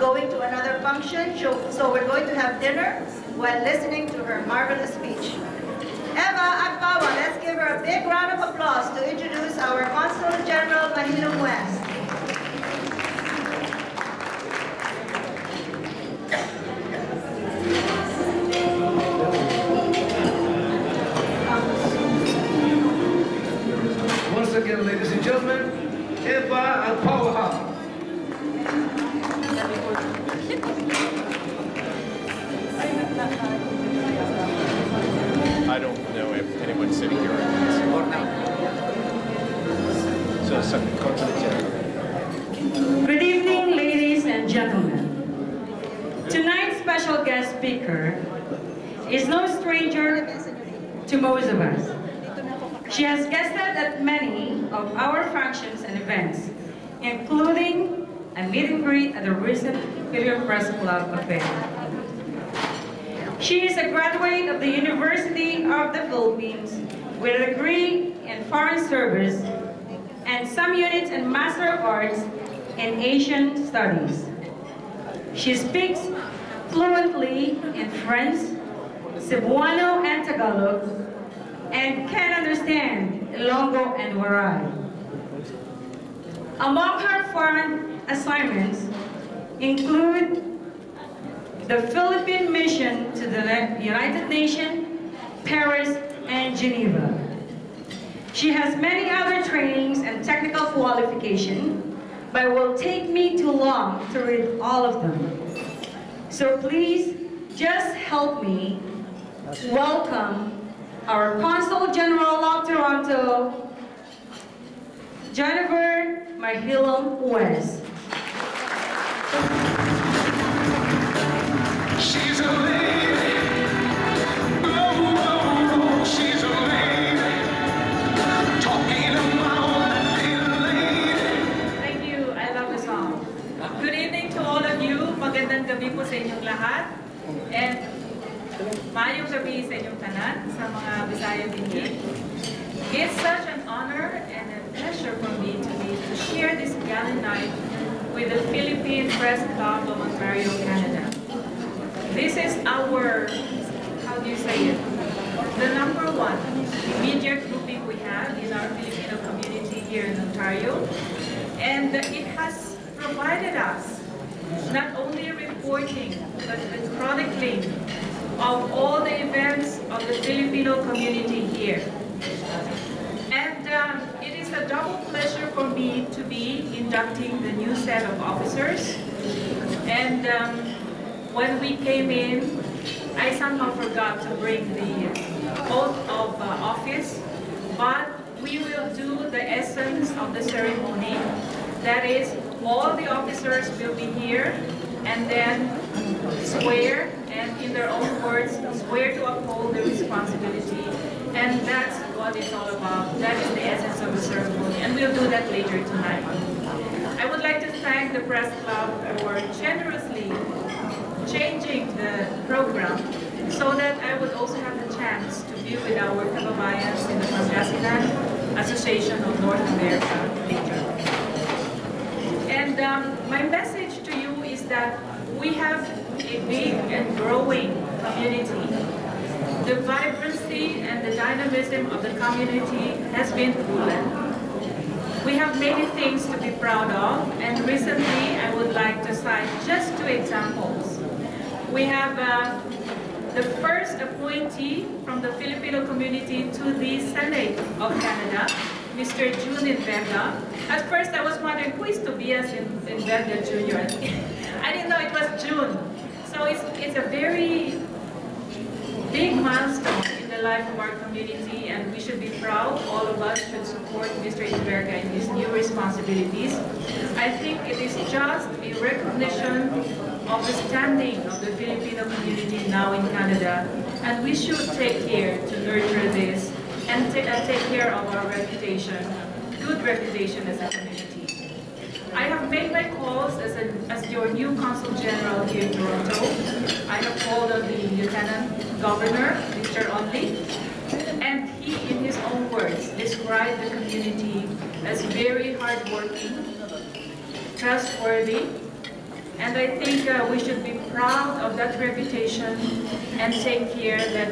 going to another function, so we're going to have dinner while listening to her marvelous speech. Eva Agbawa, let's give her a big round of applause to introduce our Consul General Mahilong West. Once again, ladies and gentlemen, Eva Agbawa. I don't know if anyone's sitting here right now. So, Consul General. Good evening, ladies and gentlemen. Tonight's special guest speaker is no stranger to most of us. She has guested at many of our functions and events, including a meet and greet at the recent Philippine Press Club affair. She is a graduate of the University of the Philippines with a degree in Foreign Service and some units in Master of Arts in Asian Studies. She speaks fluently in French, Cebuano and Tagalog, and can understand Ilonggo and Waray. Among her foreign assignments include the Philippine mission to the United Nations, Paris, and Geneva. She has many other trainings and technical qualifications, but it will take me too long to read all of them. So please, just help me welcome our Consul General of Toronto, Jennifer Mahilong West. She's a lady. Oh, oh, oh, she's a lady. Talking about that little lady. Thank you. I love the song. Good evening to all of you. Magandang gabi po sa inyong lahat. And maayong gabi sa inyong tanan, sa mga Bisaya dinhi. It's such an honor and a pleasure for me to share this gallant night with the Philippine Press Club of Ontario, Canada. This is our, how do you say it, the #1 immediate grouping we have in our Filipino community here in Ontario. And it has provided us not only reporting, but the chronicling of all the events of the Filipino community here. And it is a double pleasure for me to be inducting the new set of officers. And when we came in, I somehow forgot to bring the oath of office, but we will do the essence of the ceremony. That is, all the officers will be here and then swear, and in their own words, swear to uphold the responsibility. And that's what it's all about. That is the essence of the ceremony, and we'll do that later tonight. I would like to thank the Press Club for generously changing the program so that I would also have the chance to be with our kababayans in the Pangasinan Association of North America later. And my message to you is that we have a big and growing community. The vibrancy and the dynamism of the community has been proven. We have many things to be proud of, and recently I would like to cite just 2 examples. We have the first appointee from the Filipino community to the Senate of Canada, Mr. June Inverga. At first I was wondering, who is Tobias Inverga Jr.? I didn't know it was June. So it's a very big milestone in the life of our community, and we should be proud. All of us should support Mr. Inverga in his new responsibilities. I think it is just a recognition of the standing of the Filipino community now in Canada, and we should take care to nurture this and take care of our reputation, good reputation as a community. I have made my calls as your new Consul General here in Toronto. I have called on the Lieutenant Governor, Mr. Only, and he, in his own words, described the community as very hardworking, trustworthy, And I think we should be proud of that reputation and take care that,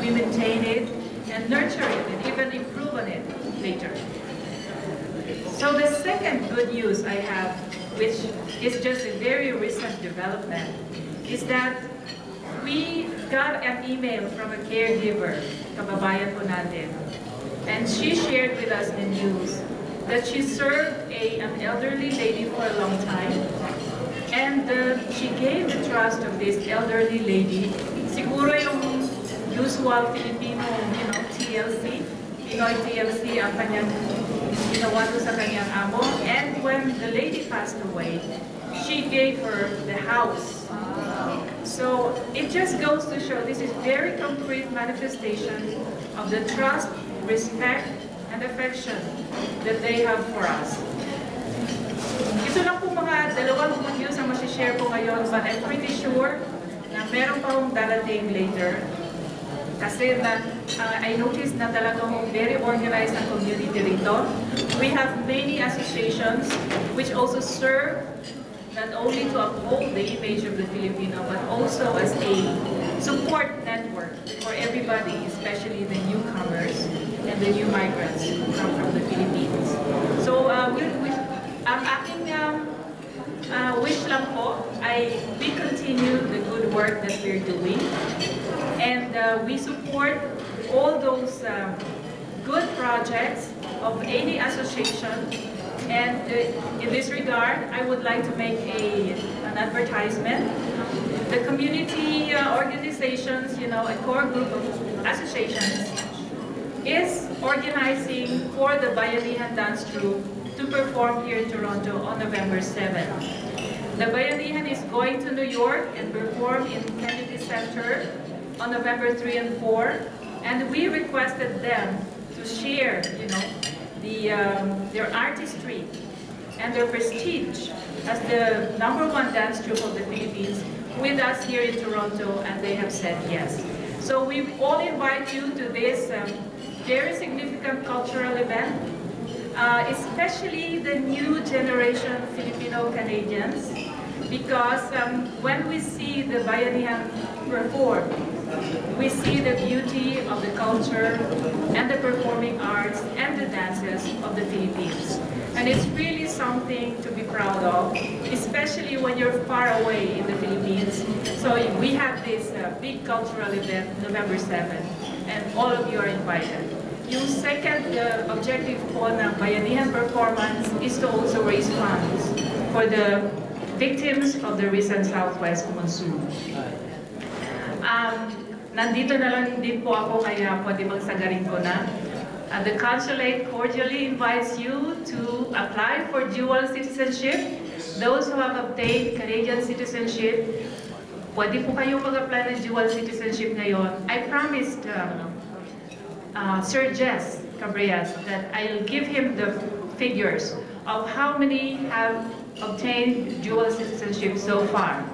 we maintain it and nurture it and even improve on it later. So the second good news I have, which is just a very recent development, is that we got an email from a caregiver, kababayan po natin, and she shared with us the news that she served an elderly lady for a long time, and she gave the trust of this elderly lady, siguro yung usual Filipino, TLC, Pinoy TLC ang kanyang ginawa to sa kanyang amo, and when the lady passed away, she gave her the house. So it just goes to show this is very concrete manifestation of the trust, respect, and affection that they have for us. Ito lang po mga dalawang good news ang masishare po ngayon, but I'm pretty sure na meron pa akong darating later. Kasi I noticed na talagang very organized ang community rito. We have many associations which also serve not only to uphold the image of the Filipino, but also as a support network for everybody, especially the newcomers and the new migrants who come from the Philippines. So ang aking wish lang po ay we continue the good work that we're doing, and we support all those good projects of any association. And in this regard, I would like to make an advertisement. The community organizations, a core group of associations, is organizing for the Bayanihan Dance Troupe to perform here in Toronto on November 7th. The Bayanihan is going to New York and perform in Kennedy Center on November 3 and 4, and we requested them to share, their artistry and their prestige as the #1 dance troupe of the Philippines with us here in Toronto, and they have said yes. So we all invite you to this very significant cultural event, especially the new generation Filipino-Canadians, because when we see the Bayanihan perform, we see the beauty of the culture and the performing arts and the dances of the Philippines. And it's really something to be proud of, especially when you're far away in the Philippines. So we have this big cultural event, November 7th, and all of you are invited. Yung second objective po ng Bayanihan performance is to also raise funds for the victims of the recent Southwest monsoon. Nandito na lang din po ako, kaya pwede magsagarin ko na. The consulate cordially invites you to apply for dual citizenship. Those who have obtained Canadian citizenship, pwede po kayo mag-apply ng dual citizenship ngayon. I promised Sir Jess Cabreas that I'll give him the figures of how many have obtained dual citizenship so far.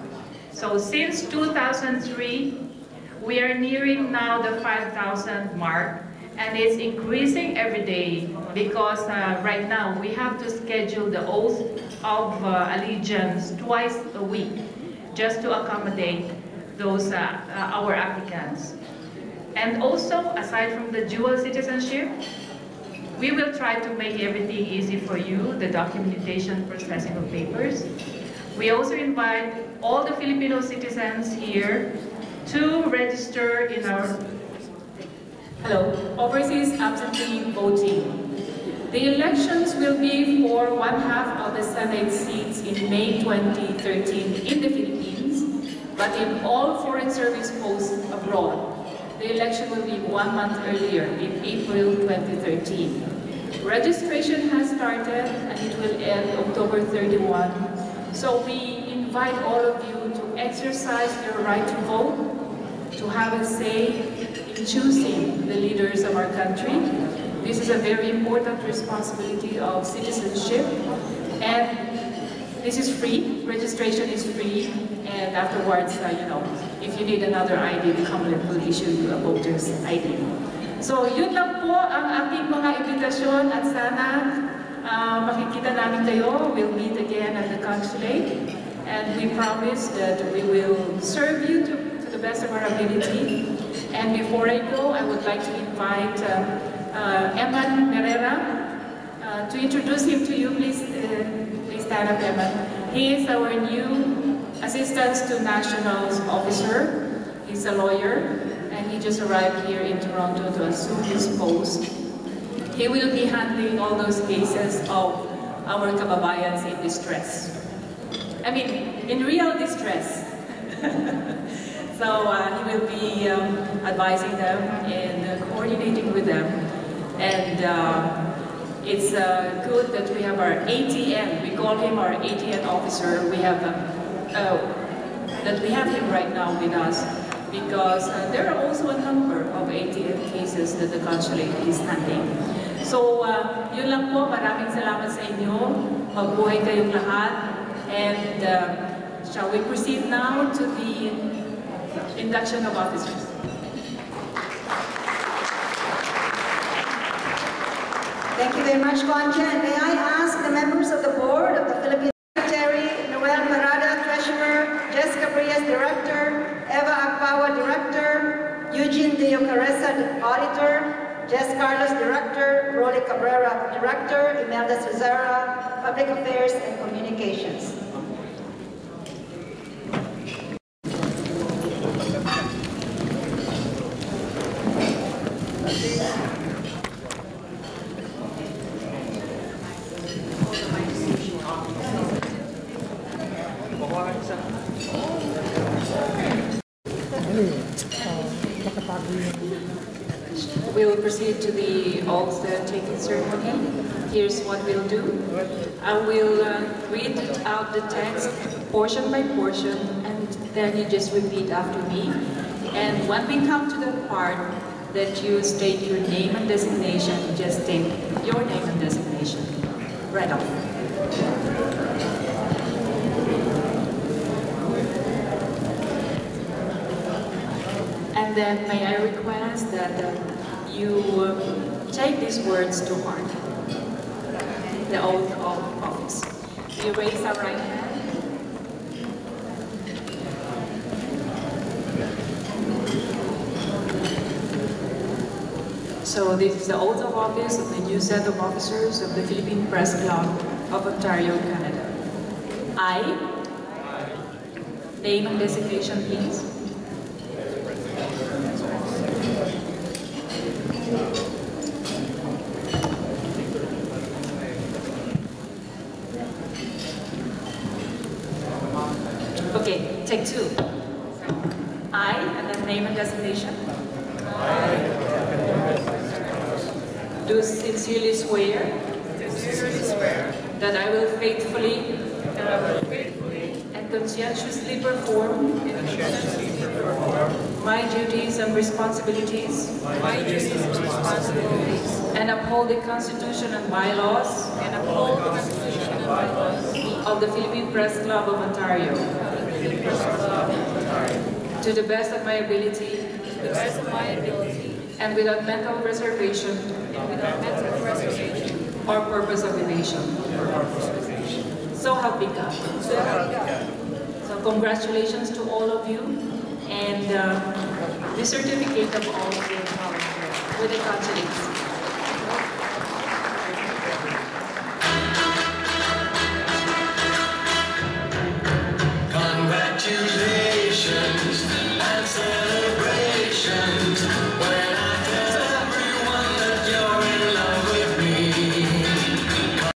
So since 2003, we are nearing now the 5,000 mark, and it's increasing every day because right now we have to schedule the oath of allegiance twice a week just to accommodate those our applicants. And also, aside from the dual citizenship, we will try to make everything easy for you, the documentation, processing of papers. We also invite all the Filipino citizens here to register in our overseas absentee voting. The elections will be for 1/2 of the Senate seats in May 2013 in the Philippines, but in all foreign service posts abroad. The election will be 1 month earlier in April 2013. Registration has started and it will end October 31. So we invite all of you to exercise your right to vote, to have a say in choosing the leaders of our country. This is a very important responsibility of citizenship, and this is free. Registration is free, and afterwards, if you need another ID, the Commonwealth will issue you a voter's ID. So yun lang po ang aking mga imbitasyon, at sana makikita namin kayo. We'll meet again at the consulate. and we promise that we will serve you to the best of our ability. And before I go, I would like to invite Eman Herrera to introduce him to you. Please stand up, Eman. He is our new Assistant to Nationals Officer. He's a lawyer, and he just arrived here in Toronto to assume his post. He will be handling all those cases of our kababayans in distress. I mean, in real distress. So he will be advising them and coordinating with them. And it's good that we have our ATN. We call him our ATN officer. We have that we have him right now with us because there are also a number of ATN cases that the consulate is handling. So yun lang po. Maraming salamat sa inyo. Mabuhay kayong lahat. And shall we proceed now to the induction of officers? Thank you very much, Concha. May I ask the members of the board of the Philippine Secretary, Noel Marada, Treasurer, Jessica Prias, Director, Eva Akpawa, Director, Eugene De Ocaresa, Auditor, Jess Carlos, Director, Rolly Cabrera, Director, Imelda Cesara, Public Affairs and Communications. We will proceed to the oath taking ceremony. Here's what we'll do. I will read out the text portion by portion, and then you just repeat after me. And when we come to the part that you state your name and designation, just state your name and designation right off. And then may I request that you take these words to heart. The oath of office. We raise our right hand. So this is the oath of office of the new set of officers of the Philippine Press Club of Ontario, Canada. I, name and designation please. Okay, take two. I, and then name and designation. Do sincerely swear that I will faithfully and conscientiously perform my duties and responsibilities and uphold the Constitution and bylaws of the Philippine Press Club of Ontario to the best of my ability and without mental reservation or purpose of evasion. So help me God. So congratulations to all of you, and the certificate of all of you with the consulates.